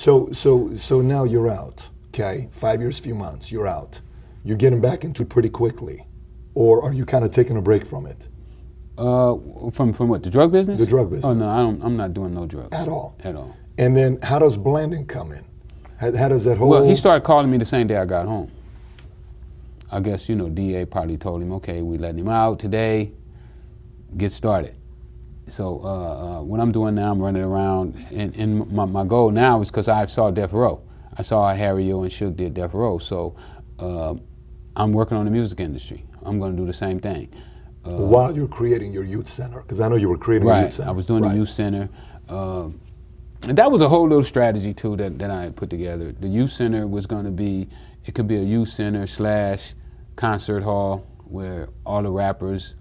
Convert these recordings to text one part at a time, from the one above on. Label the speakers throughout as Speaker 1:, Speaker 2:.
Speaker 1: So now you're out. Okay, 5 years, few months, you're out. You're getting back into it pretty quickly, or are you kind of taking a break from it?
Speaker 2: From what, the drug business?
Speaker 1: The drug business.
Speaker 2: Oh no, I'm not doing no drugs
Speaker 1: At all.
Speaker 2: At all.
Speaker 1: And then how does blending come in? How does that whole?
Speaker 2: Well, he started calling me the same day I got home. I guess, DA probably told him, okay, we letting him out today, get started. So what I'm doing now, I'm running around, and my goal now is, because I saw Death Row. I saw how Harry O and Suge did Death Row, so I'm working on the music industry. I'm going to do the same thing.
Speaker 1: While you're creating your youth center, because I know you were creating a youth center.
Speaker 2: I was doing the youth center. And that was a whole little strategy too that I put together. The youth center was going to be, it could be a youth center / concert hall where all the rappers,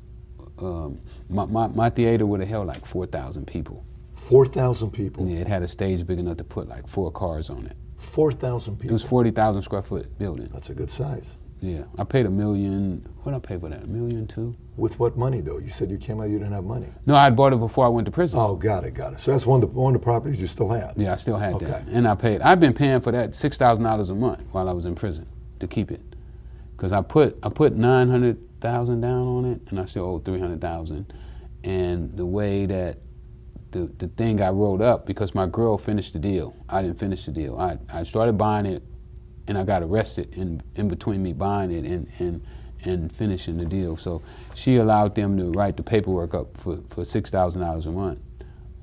Speaker 2: my theater would have held like 4,000 people.
Speaker 1: 4,000 people?
Speaker 2: Yeah, it had a stage big enough to put like 4 cars on it.
Speaker 1: 4,000 people?
Speaker 2: It was 40,000 square foot building.
Speaker 1: That's a good size.
Speaker 2: Yeah, I paid $1 million. What did I pay for that? $1 million too?
Speaker 1: With what money though? You said you came out, you didn't have money.
Speaker 2: No, I had bought it before I went to prison.
Speaker 1: Oh, got it. So that's one of the properties you still had.
Speaker 2: Yeah, I still had that, and I've been paying for that $6,000 a month while I was in prison to keep it, because I put $900,000 down on it, and I still owe $300,000. And the way that the thing got rolled up, because my girl finished the deal, I didn't finish the deal. I started buying it, and I got arrested in between me buying it and finishing the deal. So she allowed them to write the paperwork up for $6,000 a month,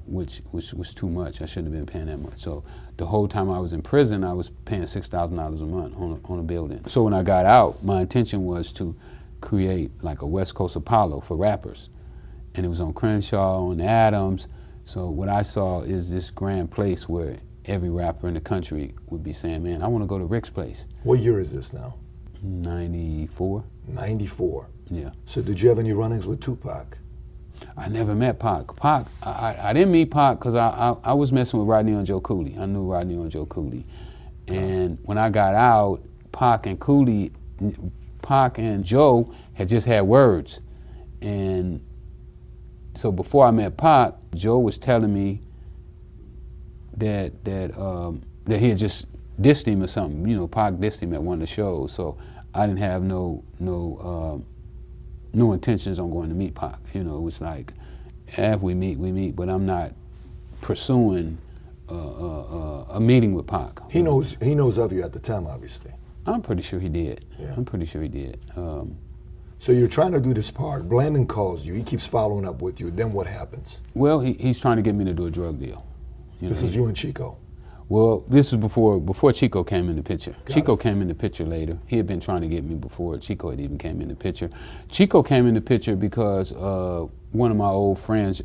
Speaker 2: which was too much. I shouldn't have been paying that much. So the whole time I was in prison, I was paying $6,000 a month on a building. So when I got out, my intention was to create like a West Coast Apollo for rappers. And it was on Crenshaw, on Adams. So what I saw is this grand place where every rapper in the country would be saying, man, I want to go to Rick's place.
Speaker 1: What year is this now?
Speaker 2: 94.
Speaker 1: 94?
Speaker 2: Yeah.
Speaker 1: So did you have any run-ins with Tupac?
Speaker 2: I never met Pac. I didn't meet Pac because I was messing with Rodney and Joe Cooley. I knew Rodney and Joe Cooley. And when I got out, Pac and Joe had just had words. And so before I met Pac, Joe was telling me that he had just dissed him or something. Pac dissed him at one of the shows. So I didn't have no intentions on going to meet Pac. It was like, if we meet, but I'm not pursuing a meeting with Pac.
Speaker 1: He knows of you at the time, obviously.
Speaker 2: I'm pretty sure he did.
Speaker 1: Yeah.
Speaker 2: I'm pretty sure he did.
Speaker 1: So you're trying to do this part. Blandon calls you. He keeps following up with you. Then what happens?
Speaker 2: Well, he's trying to get me to do a drug deal.
Speaker 1: This is you and Chico.
Speaker 2: Well, this was before Chico came in the picture. Chico came in the picture later. He had been trying to get me before Chico had even came in the picture. Chico came in the picture because one of my old friends,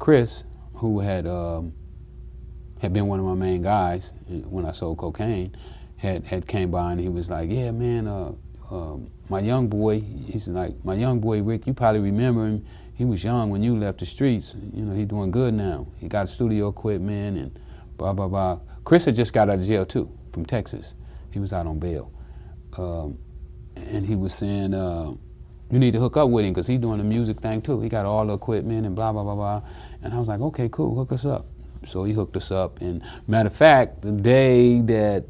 Speaker 2: Chris, who had been one of my main guys when I sold cocaine, had came by, and he was like, yeah, man, my young boy, he's like, my young boy Rick, you probably remember him. He was young when you left the streets. He's doing good now. He got studio equipment and blah, blah, blah. Chris had just got out of jail too, from Texas. He was out on bail. And he was saying, you need to hook up with him because he's doing the music thing too. He got all the equipment and blah, blah, blah, blah. And I was like, okay, cool, hook us up. So he hooked us up. And matter of fact, the day that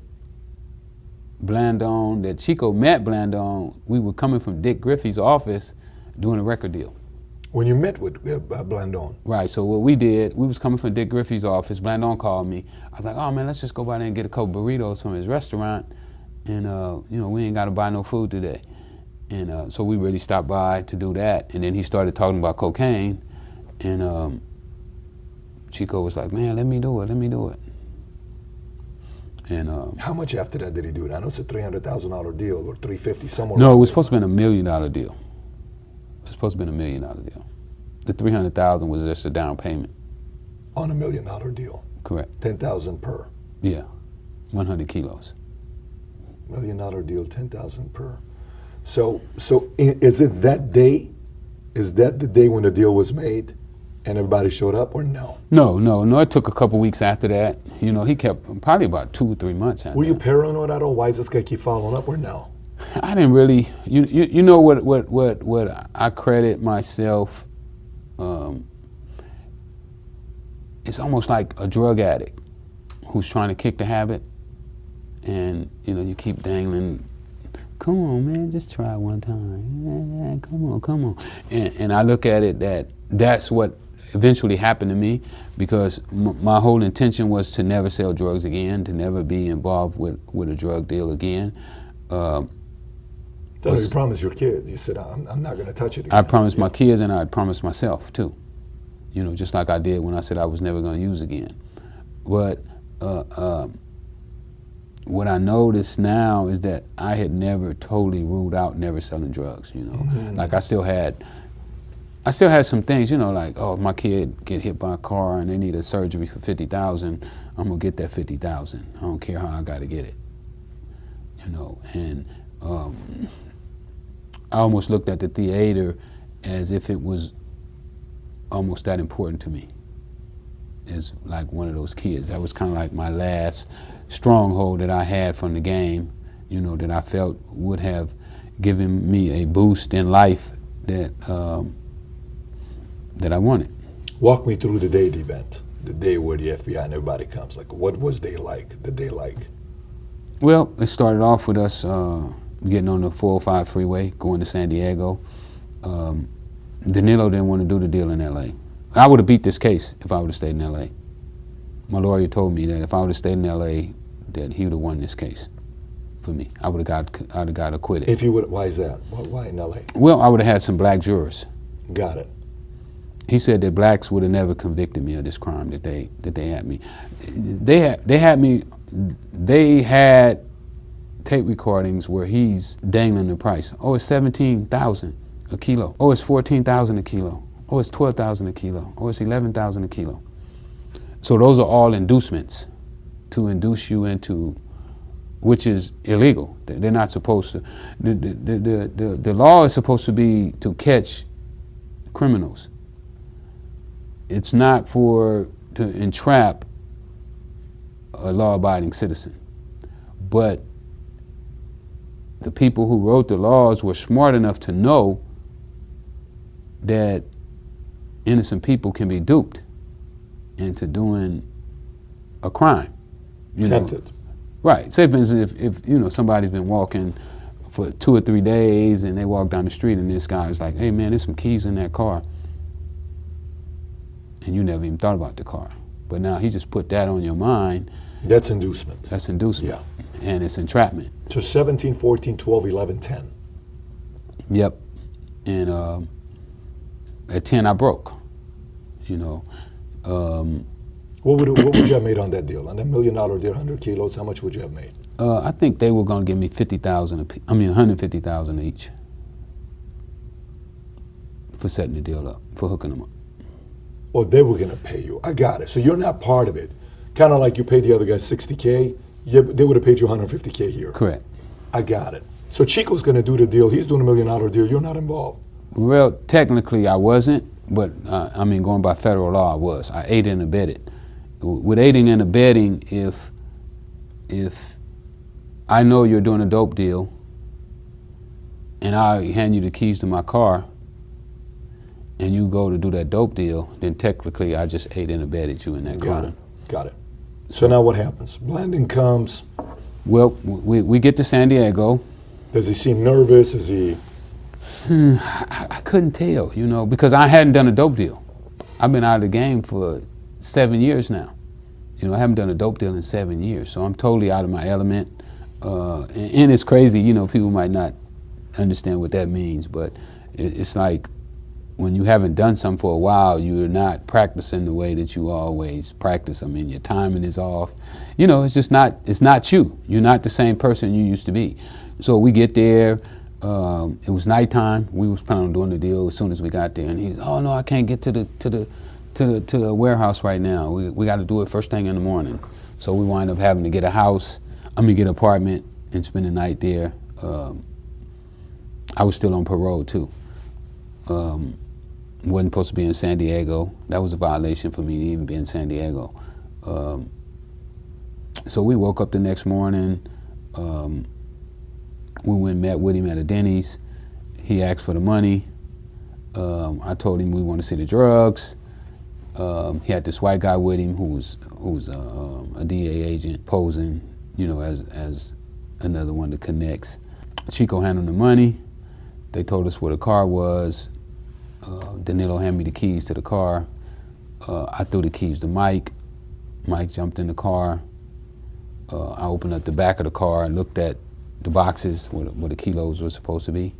Speaker 2: Chico met Blandon, we were coming from Dick Griffey's office doing a record deal.
Speaker 1: When you met with Blandon?
Speaker 2: Right, so what we did, we was coming from Dick Griffey's office, Blandon called me. I was like, oh man, let's just go by there and get a couple burritos from his restaurant, and we ain't gotta buy no food today. And so we really stopped by to do that, and then he started talking about cocaine, and Chico was like, man, let me do it. And
Speaker 1: how much after that did he do it? I know it's a $300,000 deal or $350 somewhere.
Speaker 2: No, it was supposed to be $1 million deal. It was supposed to be $1 million deal. The $300,000 was just a down payment.
Speaker 1: On $1 million deal.
Speaker 2: Correct.
Speaker 1: 10,000 per.
Speaker 2: Yeah, 100 kilos.
Speaker 1: $1 million deal, 10,000 per. So is it that day? Is that the day when the deal was made? And everybody showed up, or no?
Speaker 2: No. It took a couple weeks after that. He kept probably about 2 or 3 months after.
Speaker 1: Were you paranoid at all? Why is this guy keep following up, or no?
Speaker 2: I didn't really. You know what I credit myself. It's almost like a drug addict. who's trying to kick the habit, and you know, you keep dangling. Come on, man, just try one time. Yeah, come on. And I look at it that's what eventually happened to me, because my whole intention was to never sell drugs again, to never be involved with a drug deal again.
Speaker 1: So you promised your kids. You said, I'm not going to touch it again.
Speaker 2: I promised my kids, and I promised myself too. You know, just like I did when I said I was never going to use again. But what I noticed now is that I had never totally ruled out never selling drugs. You know, like I still had some things. You know, like, oh, if my kid get hit by a car and they need a surgery for $50,000, I'm gonna get that $50,000. I don't care how I got to get it. You know, and I almost looked at the theater as if it was almost that important to me, as like one of those kids. That was kind of like my last stronghold that I had from the game, you know, that I felt would have given me a boost in life that that I wanted.
Speaker 1: Walk me through the day of the event, the day where the FBI and everybody comes. Like, what was the day like?
Speaker 2: Well, it started off with us getting on the 405 freeway, going to San Diego. Danilo didn't want to do the deal in L.A. I would have beat this case if I would have stayed in L.A. My lawyer told me that if I would have stayed in L.A., that he would have won this case for me. I'd have got acquitted.
Speaker 1: If you would, why is that? Why in L.A.?
Speaker 2: Well, I would have had some black jurors.
Speaker 1: Got it.
Speaker 2: He said that blacks would have never convicted me of this crime that they had me. They had tape recordings where he's dangling the price. Oh, it's $17,000 a kilo. Oh, it's $14,000 a kilo. Oh, it's $12,000 a kilo. Oh, it's $11,000 a kilo. So those are all inducements to induce you into, which is illegal. They're not supposed to. The law is supposed to be to catch criminals. It's not to entrap a law-abiding citizen. But the people who wrote the laws were smart enough to know that innocent people can be duped into doing a crime.
Speaker 1: Tempted.
Speaker 2: Right. Say, for instance, if you know, somebody's been walking for 2 or 3 days and they walk down the street and this guy's like, hey man, there's some keys in that car. And you never even thought about the car. But now he just put that on your mind.
Speaker 1: That's inducement.
Speaker 2: That's inducement.
Speaker 1: Yeah.
Speaker 2: And it's entrapment.
Speaker 1: So 17, 14, 12, 11, 10.
Speaker 2: Yep. And at 10 I broke. You know.
Speaker 1: What would you have made on that deal? On that $1 million deal, 100 kilos, how much would you have made?
Speaker 2: I think they were going to give me $150,000 each for setting the deal up, for hooking them up.
Speaker 1: Or they were going to pay you. I got it. So you're not part of it. Kind of like you paid the other guy $60K. They would have paid you $150K here.
Speaker 2: Correct.
Speaker 1: I got it. So Chico's going to do the deal. He's doing $1 million deal. You're not involved.
Speaker 2: Well, technically I wasn't, but I mean, going by federal law, I was. I aided and abetted. With aiding and abetting, if I know you're doing a dope deal and I hand you the keys to my car and you go to do that dope deal, then technically I just aided and abetted you in that crime.
Speaker 1: Got it. So now what happens? Blandon comes.
Speaker 2: Well, we get to San Diego.
Speaker 1: Does he seem nervous? Is he?
Speaker 2: I couldn't tell, you know, because I hadn't done a dope deal. I've been out of the game for 7 years now. You know, I haven't done a dope deal in 7 years, so I'm totally out of my element. And it's crazy, you know, people might not understand what that means, but it's like when you haven't done something for a while, you're not practicing the way that you always practice. I mean, your timing is off. You know, it's just not, it's not you. You're not the same person you used to be. So we get there. It was nighttime. We was planning on doing the deal as soon as we got there, and he's, oh no, I can't get to the warehouse right now. We got to do it first thing in the morning. So we wind up having to get get an apartment and spend the night there. I was still on parole too. Wasn't supposed to be in San Diego. That was a violation for me to even be in San Diego. So we woke up the next morning. We went and met with him at a Denny's. He asked for the money. I told him we want to see the drugs. He had this white guy with him who's a DA agent posing, you know, as another one that connects. Chico handled the money. They told us where the car was. Danilo handed me the keys to the car. I threw the keys to Mike. Mike jumped in the car. I opened up the back of the car and looked at the boxes where the kilos were supposed to be.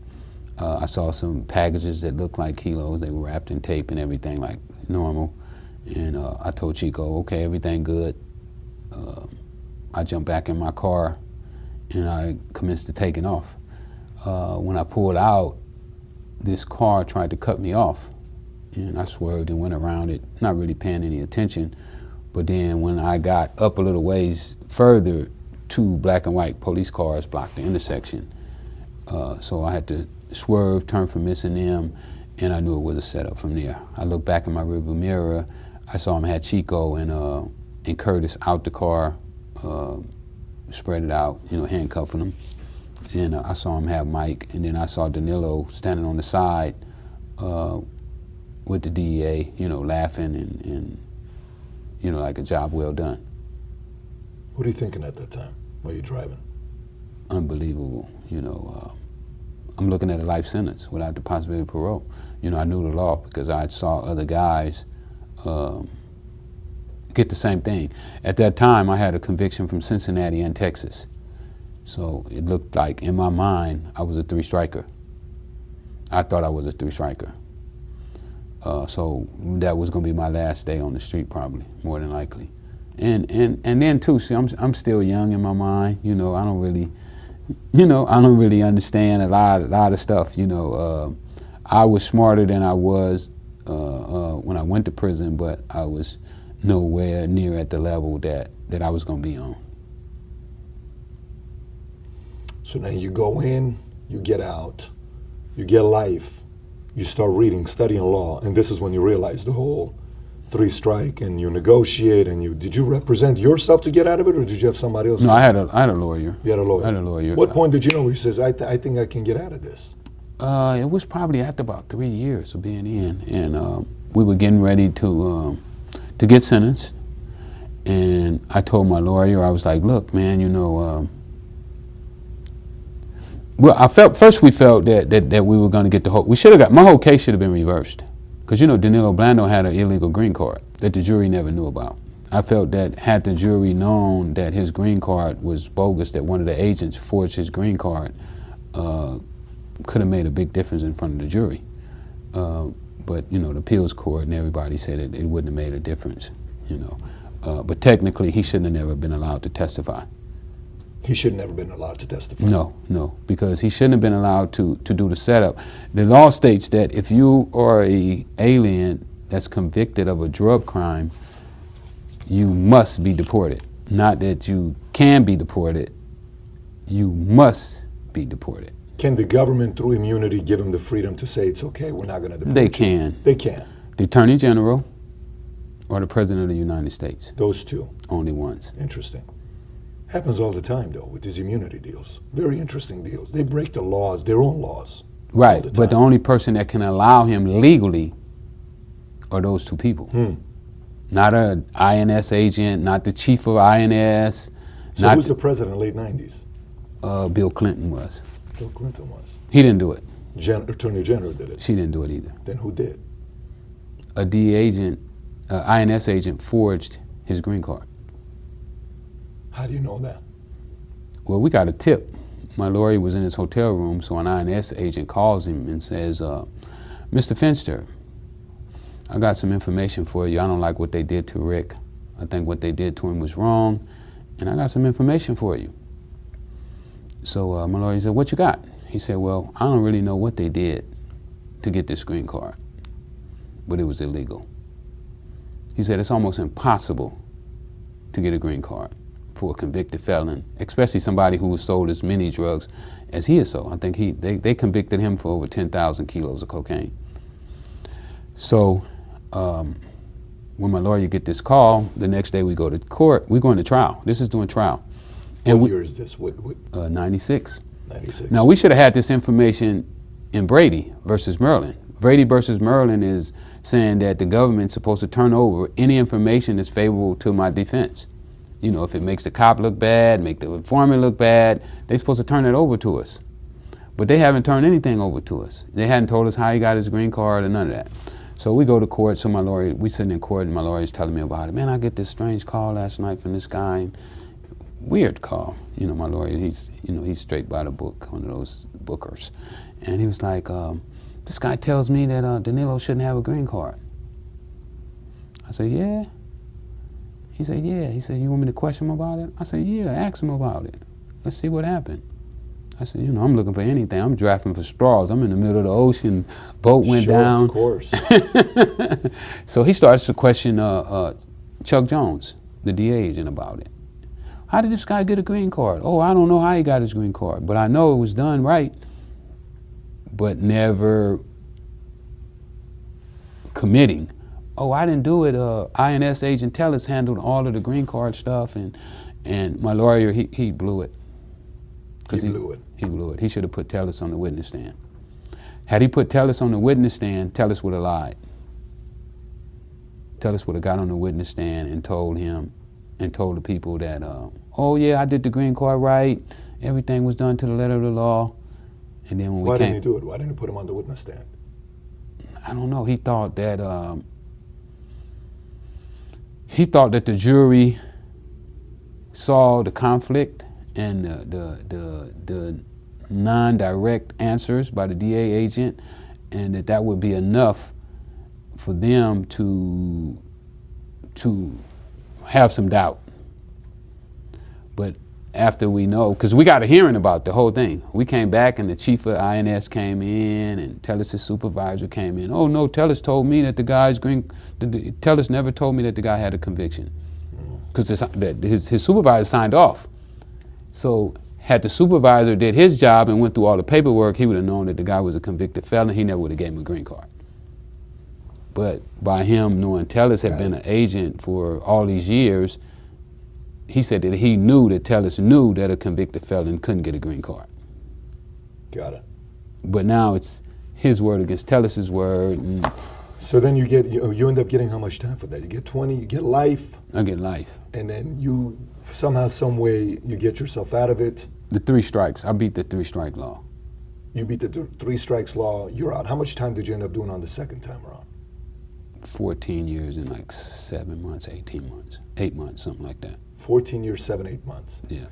Speaker 2: I saw some packages that looked like kilos. They were wrapped in tape and everything like normal. And I told Chico, okay, everything good. I jumped back in my car and I commenced to taking off. When I pulled out, this car tried to cut me off. And I swerved and went around it, not really paying any attention. But then when I got up a little ways further, 2 black and white police cars blocked the intersection. So I had to swerve, turn from missing them, and I knew it was a setup from there. I looked back in my rearview mirror. I saw him had Chico and Curtis out the car, spread it out, you know, handcuffing them. And I saw him have Mike, and then I saw Danilo standing on the side with the DEA, you know, laughing and you know, like a job well done.
Speaker 1: What are you thinking at that time while you're driving?
Speaker 2: Unbelievable, you know. I'm looking at a life sentence without the possibility of parole. You know, I knew the law because I saw other guys get the same thing. At that time, I had a conviction from Cincinnati and Texas. So it looked like, in my mind, I was a 3-striker. I thought I was a 3-striker. So that was going to be my last day on the street, probably, more than likely. And then too, see, I'm still young in my mind. You know, I don't really understand a lot of stuff. You know, I was smarter than I was when I went to prison, but I was nowhere near at the level that I was going to be on.
Speaker 1: So now you go in, you get out, you get life, you start reading, studying law, and this is when you realize the whole 3-strike, and you negotiate, and did you represent yourself to get out of it, or did you have somebody else?
Speaker 2: No, I had a lawyer.
Speaker 1: You had a lawyer?
Speaker 2: I had a lawyer.
Speaker 1: What point did you know where he says, I think I can get out of this?
Speaker 2: It was probably after about 3 years of being in, and we were getting ready to get sentenced, and I told my lawyer, I was like, look, man, you know, well, we felt that we were going to get my whole case should have been reversed. Because, you know, Danilo Blando had an illegal green card that the jury never knew about. I felt that had the jury known that his green card was bogus, that one of the agents forged his green card, could have made a big difference in front of the jury. But, you know, the appeals court and everybody said it wouldn't have made a difference, you know. But technically, he shouldn't have never been allowed to testify.
Speaker 1: He should have never been allowed to testify.
Speaker 2: No, because he shouldn't have been allowed to do the setup. The law states that if you are an alien that's convicted of a drug crime, you must be deported. Not that you can be deported, you must be deported.
Speaker 1: Can the government, through immunity, give him the freedom to say it's okay, we're not going to deport
Speaker 2: They
Speaker 1: you?
Speaker 2: can.
Speaker 1: They can.
Speaker 2: The Attorney General or the President of the United States.
Speaker 1: Those two.
Speaker 2: Only ones.
Speaker 1: Interesting. Happens all the time, though, with these immunity deals. Very interesting deals. They break the laws, their own laws.
Speaker 2: Right, but the only person that can allow him legally are those two people. Not an INS agent, not the chief of INS.
Speaker 1: So who's the president in the late 90s?
Speaker 2: Bill Clinton was.
Speaker 1: Bill Clinton was.
Speaker 2: He didn't do it.
Speaker 1: Attorney General did it.
Speaker 2: She didn't do it either.
Speaker 1: Then who did?
Speaker 2: A DA agent, INS agent forged his green card.
Speaker 1: How do you know that?
Speaker 2: Well, we got a tip. My lawyer was in his hotel room, so an INS agent calls him and says, Mr. Finster, I got some information for you. I don't like what they did to Rick. I think what they did to him was wrong, and I got some information for you. So my lawyer said, what you got? He said, well, I don't really know what they did to get this green card, but it was illegal. He said, it's almost impossible to get a green card for a convicted felon, especially somebody who has sold as many drugs as he has sold. I think they convicted him for over 10,000 kilos of cocaine. So when my lawyer get this call, the next day we go to court, we go into trial. This is during trial.
Speaker 1: And what year is this?
Speaker 2: 96.
Speaker 1: 96.
Speaker 2: Now we should have had this information in Brady versus Maryland. Brady versus Merlin is saying that the government's supposed to turn over any information that's favorable to my defense. You know, if it makes the cop look bad, make the informant look bad, they're supposed to turn it over to us. But they haven't turned anything over to us. They hadn't told us how he got his green card or none of that. So we go to court, so my lawyer, we sitting in court and my lawyer's telling me about it. Man, I get this strange call last night from this guy. Weird call. You know, my lawyer, he's straight by the book, one of those bookers. And he was like, this guy tells me that Danilo shouldn't have a green card. I said, yeah? He said, yeah. He said, you want me to question him about it? I said, yeah, ask him about it. Let's see what happened. I said, you know, I'm looking for anything. I'm drafting for straws. I'm in the middle of the ocean. Boat went down.
Speaker 1: Of course.
Speaker 2: So he starts to question Chuck Jones, the DA agent, about it. How did this guy get a green card? Oh, I don't know how he got his green card, but I know it was done right, but never committing. Oh, I didn't do it. INS agent Tellis handled all of the green card stuff, and my lawyer, he blew it.
Speaker 1: He blew it.
Speaker 2: He blew it. He should have put Tellis on the witness stand. Had he put Tellis on the witness stand, Tellis would have lied. Tellis would have got on the witness stand and told him, and told the people that, oh yeah, I did the green card right. Everything was done to the letter of the law. And then when
Speaker 1: Why didn't he do it? Why didn't he put him on the witness stand?
Speaker 2: I don't know. He thought that the jury saw the conflict and the non-direct answers by the DA agent, and that would be enough for them to have some doubt. But after we know, because we got a hearing about the whole thing. We came back and the chief of INS came in and Tellis' supervisor came in. Oh no, Tellis told me that the guy's Tellis never told me that the guy had a conviction. Because his supervisor signed off. So had the supervisor did his job and went through all the paperwork, he would have known that the guy was a convicted felon. He never would have gave him a green card. But by him knowing Tellis had been an agent for all these years, he said that he knew that Tellis knew that a convicted felon couldn't get a green card.
Speaker 1: Got it.
Speaker 2: But now it's his word against Tellis' word.
Speaker 1: So then you end up getting how much time for that? You get 20, you get life.
Speaker 2: I get life.
Speaker 1: And then you somehow, some way, you get yourself out of it.
Speaker 2: The 3 strikes. I beat the 3-strike law.
Speaker 1: You beat the 3 strikes law. You're out. How much time did you end up doing on the second time around?
Speaker 2: 14 years and like 7 months, 18 months, 8 months, something like that.
Speaker 1: 14 years, 7, 8 months.
Speaker 2: Yeah.